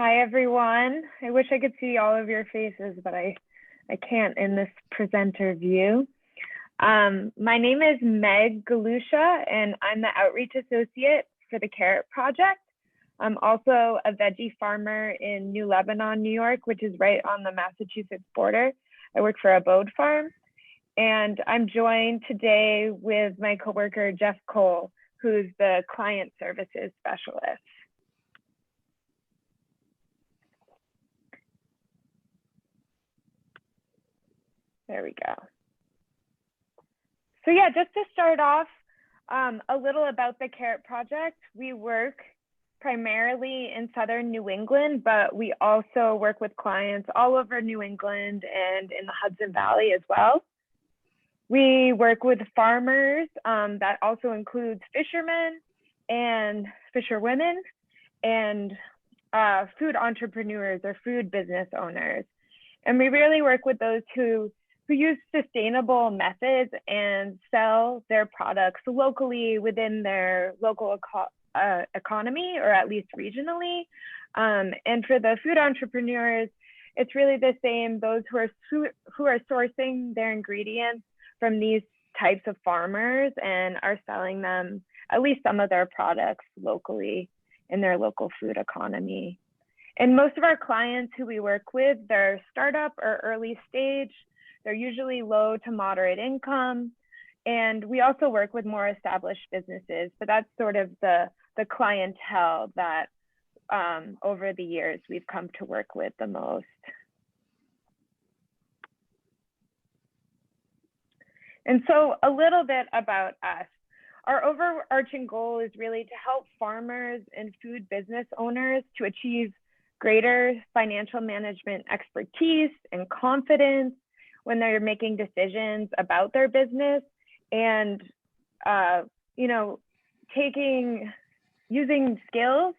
Hi, everyone. I wish I could see all of your faces, but I can't in this presenter view. My name is Meg Galeucia, and I'm the Outreach Associate for the Carrot Project. I'm also a veggie farmer in New Lebanon, New York, which is right on the Massachusetts border. I work for a Bode farm, and I'm joined today with my coworker, Jeff Cole, who's the Client Services Specialist. There we go. So yeah, just to start off, a little about the Carrot Project. We work primarily in Southern New England, but we also work with clients all over New England and in the Hudson Valley as well. We work with farmers, that also includes fishermen and fisherwomen and food entrepreneurs or food business owners. And we really work with those who use sustainable methods and sell their products locally within their local economy, or at least regionally. And for the food entrepreneurs, it's really the same, those who are sourcing their ingredients from these types of farmers and are selling them, at least some of their products, locally in their local food economy. And most of our clients who we work with, they're startup or early stage. They're usually low to moderate income. And we also work with more established businesses, but that's sort of the clientele that over the years we've come to work with the most. And so a little bit about us. Our overarching goal is really to help farmers and food business owners to achieve greater financial management expertise and confidence when they're making decisions about their business, and using skills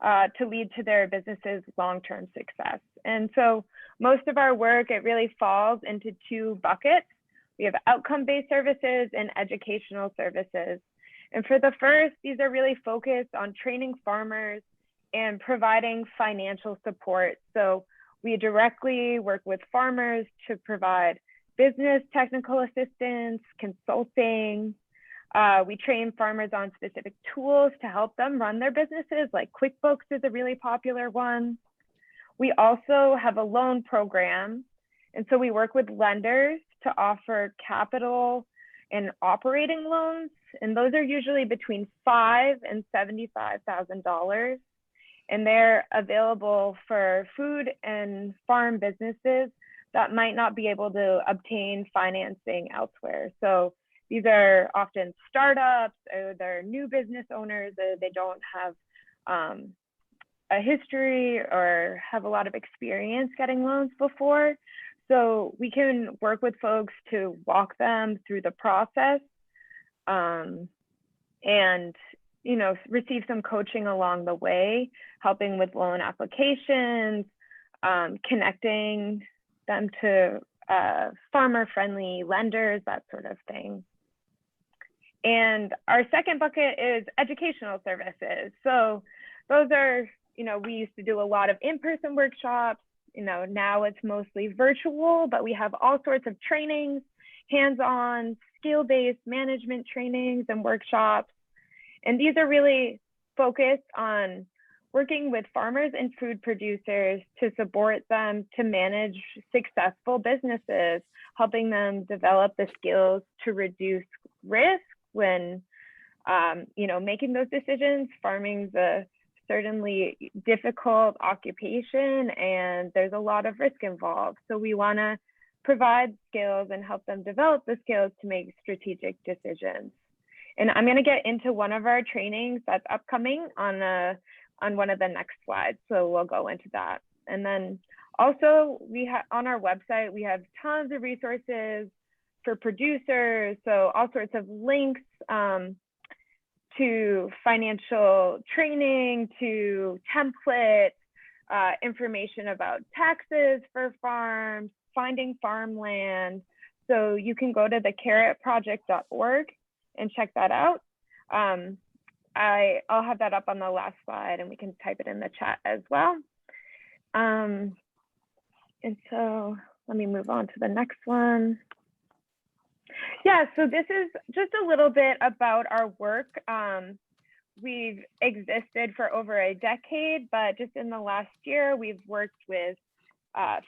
to lead to their business's long-term success. And so most of our work, it really falls into two buckets. We have outcome-based services and educational services. And for the first, these are really focused on training farmers and providing financial support. So we directly work with farmers to provide business technical assistance, consulting. We train farmers on specific tools to help them run their businesses, like QuickBooks is a really popular one. We also have a loan program. And so we work with lenders to offer capital and operating loans. And those are usually between $5,000 and $75,000. And they're available for food and farm businesses that might not be able to obtain financing elsewhere. So these are often startups, or they're new business owners, or they don't have a history or have a lot of experience getting loans before. So we can work with folks to walk them through the process and receive some coaching along the way, helping with loan applications, connecting them to farmer-friendly lenders, that sort of thing. And our second bucket is educational services. So those are, we used to do a lot of in-person workshops. Now it's mostly virtual, but we have all sorts of trainings, hands-on, skill-based management trainings and workshops. And these are really focused on working with farmers and food producers to support them to manage successful businesses, helping them develop the skills to reduce risk when, making those decisions. Farming's a certainly difficult occupation, and there's a lot of risk involved. So we want to provide skills and help them develop the skills to make strategic decisions. And I'm going to get into one of our trainings that's upcoming on one of the next slides. So we'll go into that. And then also on our website, we have tons of resources for producers. So all sorts of links to financial training, to templates, information about taxes for farms, finding farmland. So you can go to thecarrotproject.org and check that out. I'll have that up on the last slide, and we can type it in the chat as well. And so let me move on to the next one. Yeah, so this is just a little bit about our work. We've existed for over a decade, but just in the last year, we've worked with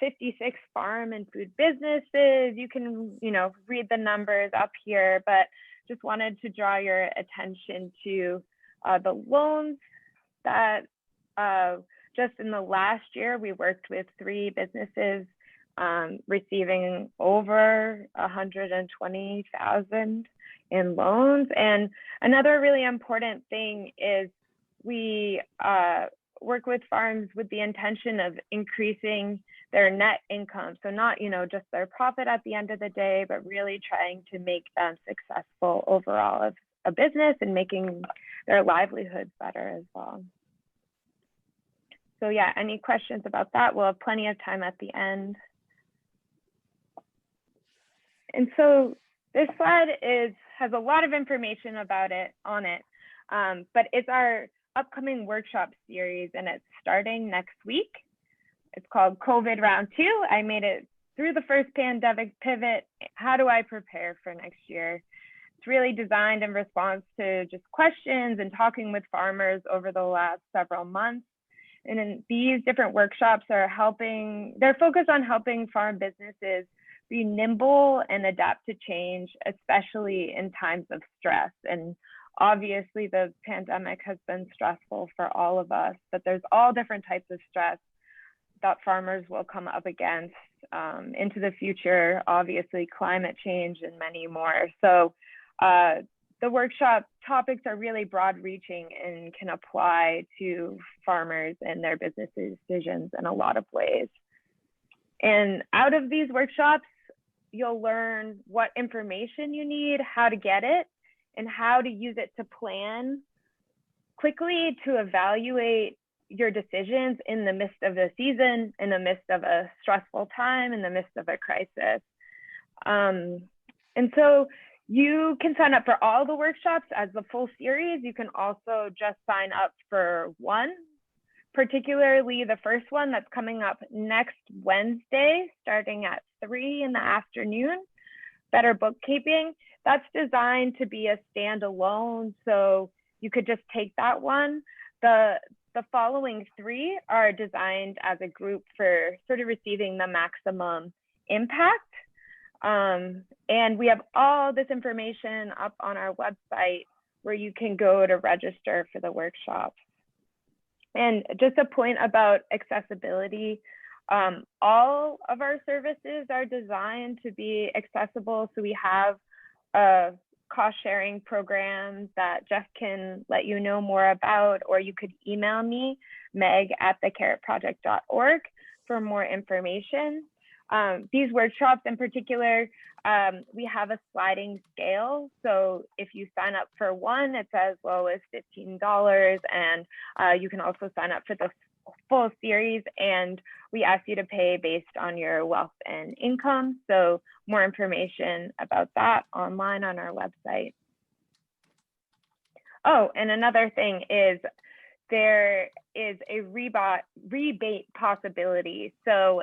56 farm and food businesses. You can, read the numbers up here, but just wanted to draw your attention to the loans that just in the last year, we worked with 3 businesses receiving over 120,000 in loans. And another really important thing is we work with farms with the intention of increasing their net income. So not, just their profit at the end of the day, but really trying to make them successful overall as a business and making their livelihoods better as well. So yeah, any questions about that? We'll have plenty of time at the end. And so this slide has a lot of information about it on it, but it's our upcoming workshop series, and it's starting next week. It's called COVID Round 2. I made it through the first pandemic pivot. How do I prepare for next year? It's really designed in response to just questions and talking with farmers over the last several months. And in these different workshops they're focused on helping farm businesses be nimble and adapt to change, especially in times of stress. And obviously the pandemic has been stressful for all of us, but there's all different types of stress that farmers will come up against into the future, obviously climate change and many more. So the workshop topics are really broad reaching and can apply to farmers and their business decisions in a lot of ways. And out of these workshops, you'll learn what information you need, how to get it, and how to use it to plan quickly to evaluate your decisions in the midst of a season, in the midst of a stressful time, in the midst of a crisis. And so you can sign up for all the workshops as the full series. You can also just sign up for one, particularly the first one that's coming up next Wednesday, starting at 3 in the afternoon, Better Bookkeeping. That's designed to be a standalone, so you could just take that one. The following 3 are designed as a group for sort of receiving the maximum impact. And we have all this information up on our website where you can go to register for the workshop. And just a point about accessibility, all of our services are designed to be accessible. So we have a cost sharing program that Jeff can let you know more about, or you could email me, meg@thecarrotproject.org, for more information. These workshops in particular, we have a sliding scale. So if you sign up for one, it's as low as $15, and you can also sign up for the full series, and we ask you to pay based on your wealth and income. So more information about that online on our website. Oh, and another thing is there is a rebate possibility. So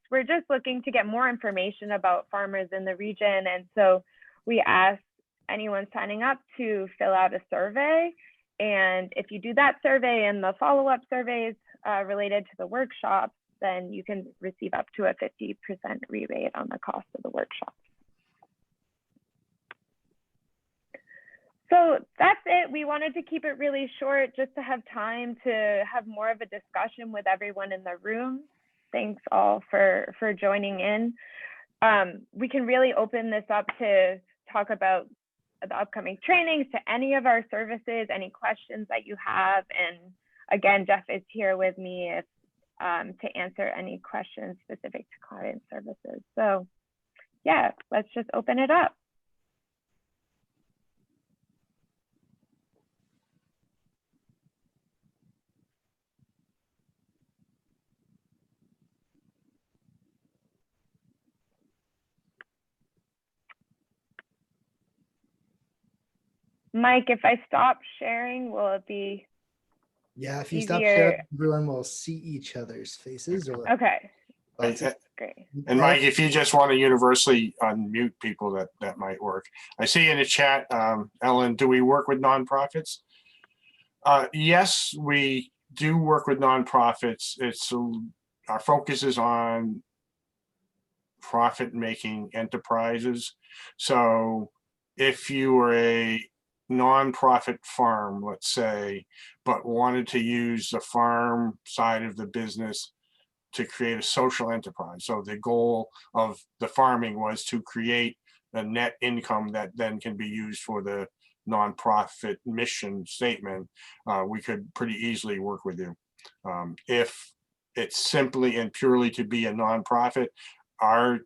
we're just looking to get more information about farmers in the region. And so we ask anyone signing up to fill out a survey. And if you do that survey and the follow-up surveys related to the workshop, then you can receive up to a 50% rebate on the cost of the workshop. So that's it. We wanted to keep it really short just to have time to have more of a discussion with everyone in the room. Thanks all for joining in. We can really open this up to talk about the upcoming trainings, to any of our services, any questions that you have. And again, Jeff is here with me to answer any questions specific to client services. So yeah, let's just open it up. Mike, if I stop sharing, will it be? Yeah, if you stop sharing, easier. everyone will see each other's faces. Or Okay, or- great. And Mike, if you just want to universally unmute people, that might work. I see in the chat, Ellen, do we work with nonprofits? Yes, we do work with nonprofits. Our focus is on profit-making enterprises. So if you were a nonprofit farm, let's say, but wanted to use the farm side of the business to create a social enterprise. So the goal of the farming was to create a net income that then can be used for the nonprofit mission statement. We could pretty easily work with you. If it's simply and purely to be a nonprofit, our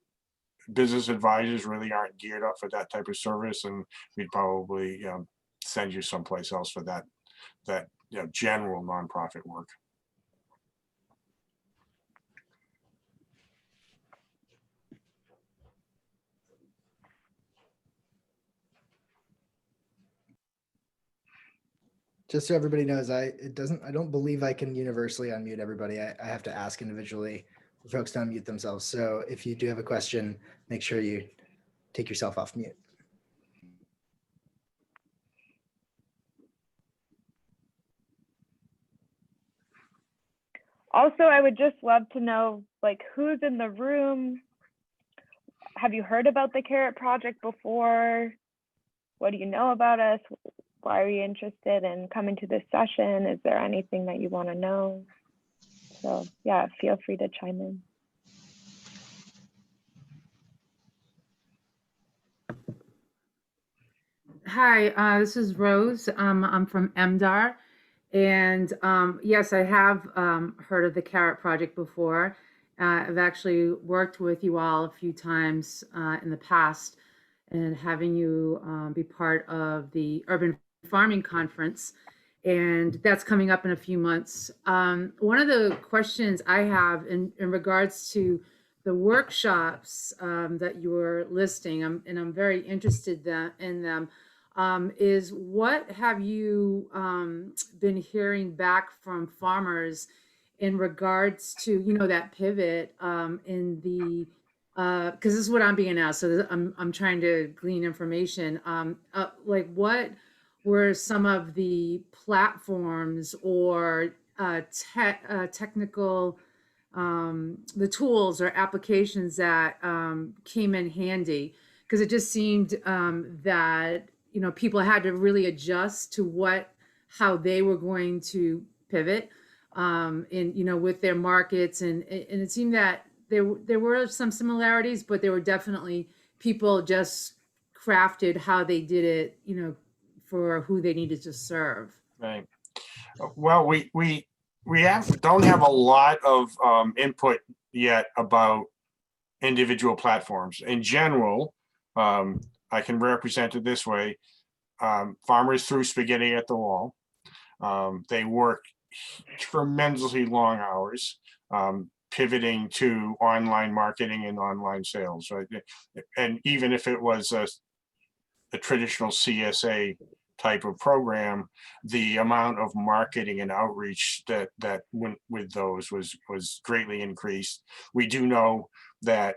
business advisors really aren't geared up for that type of service, and we'd probably send you someplace else for that general nonprofit work. just so everybody knows, I don't believe I can universally unmute everybody. I have to ask individually for folks to unmute themselves. So if you do have a question, make sure you take yourself off mute. Also, I would just love to know, like, who's in the room? Have you heard about the Carrot Project before? What do you know about us? Why are you interested in coming to this session? Is there anything that you want to know? So yeah, feel free to chime in. Hi, this is Rose. I'm from MDAR. And yes, I have heard of the Carrot Project before. I've actually worked with you all a few times in the past, and having you be part of the Urban Farming Conference. And that's coming up in a few months. One of the questions I have in regards to the workshops that you were listing, and I'm very interested in them, is what have you been hearing back from farmers in regards to, that pivot in the, because this is what I'm being asked. So I'm trying to glean information. Like, what were some of the platforms or technical, the tools or applications that came in handy? Because it just seemed that people had to really adjust to how they were going to pivot with their markets, and it seemed that there were some similarities, but there were definitely people just crafted how they did it, for who they needed to serve. Right. Well, we don't have a lot of input yet about individual platforms. In general, I can represent it this way. Farmers threw spaghetti at the wall. They work tremendously long hours, pivoting to online marketing and online sales, right? And even if it was a traditional CSA type of program, the amount of marketing and outreach that went with those was greatly increased. We do know that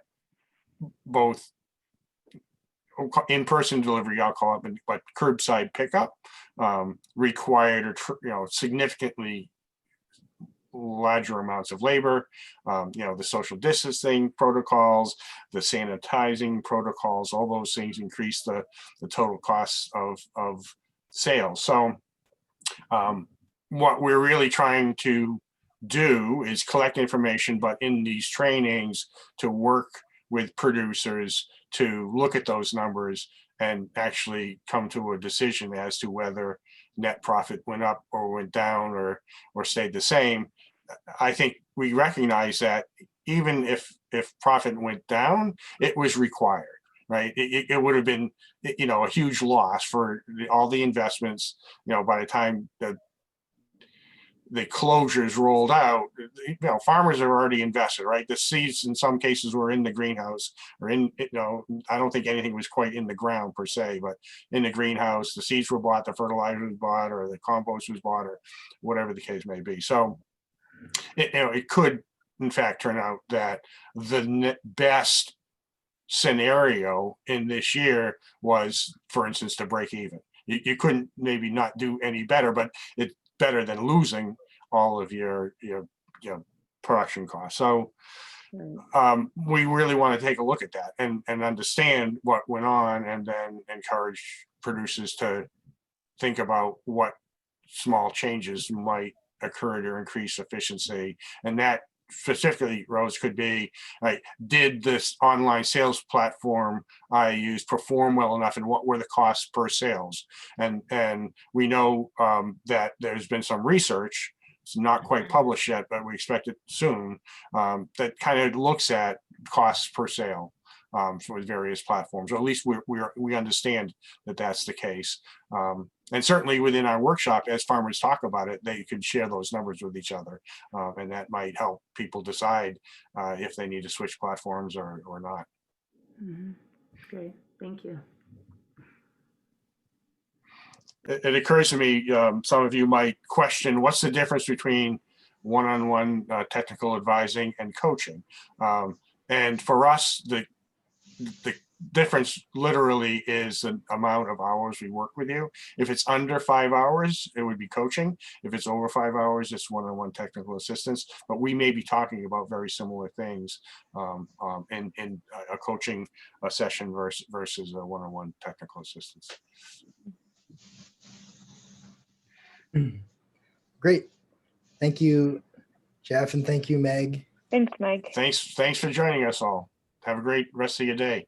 both in-person delivery, I'll call it, but curbside pickup required significantly larger amounts of labor. The social distancing protocols, the sanitizing protocols, all those things increase the total costs of sales. So what we're really trying to do is collect information, but in these trainings to work with producers to look at those numbers and actually come to a decision as to whether net profit went up or went down or stayed the same. I think we recognize that even if profit went down, it was required, right? It would have been, a huge loss for all the investments, by the time the closures rolled out, you know, farmers are already invested, right? The seeds in some cases were in the greenhouse or in, you know, I don't think anything was quite in the ground per se, but in the greenhouse, the seeds were bought, the fertilizer was bought, or the compost was bought, or whatever the case may be. So, you know, it could in fact turn out that the best scenario in this year was, for instance, to break even. You couldn't maybe not do any better, but it's better than losing all of your production costs. So we really want to take a look at that and understand what went on, and then encourage producers to think about what small changes might occur to increase efficiency. And that specifically, Rose, could be like, did this online sales platform I used perform well enough, and what were the costs per sales? And we know that there's been some research, it's not quite published yet, but we expect it soon, that kind of looks at costs per sale for various platforms, or at least we understand that that's the case. And certainly within our workshop, as farmers talk about it, they can share those numbers with each other, and that might help people decide if they need to switch platforms or not. Mm-hmm. Great, thank you. It occurs to me, some of you might question, what's the difference between one-on-one technical advising and coaching? And for us, the difference literally is the amount of hours we work with you. If it's under 5 hours, it would be coaching. If it's over 5 hours, it's one-on-one technical assistance. But we may be talking about very similar things in a coaching session versus a one-on-one technical assistance. Great. Thank you, Jeff, and thank you, Meg. Thanks, Mike. Thanks for joining us all. Have a great rest of your day.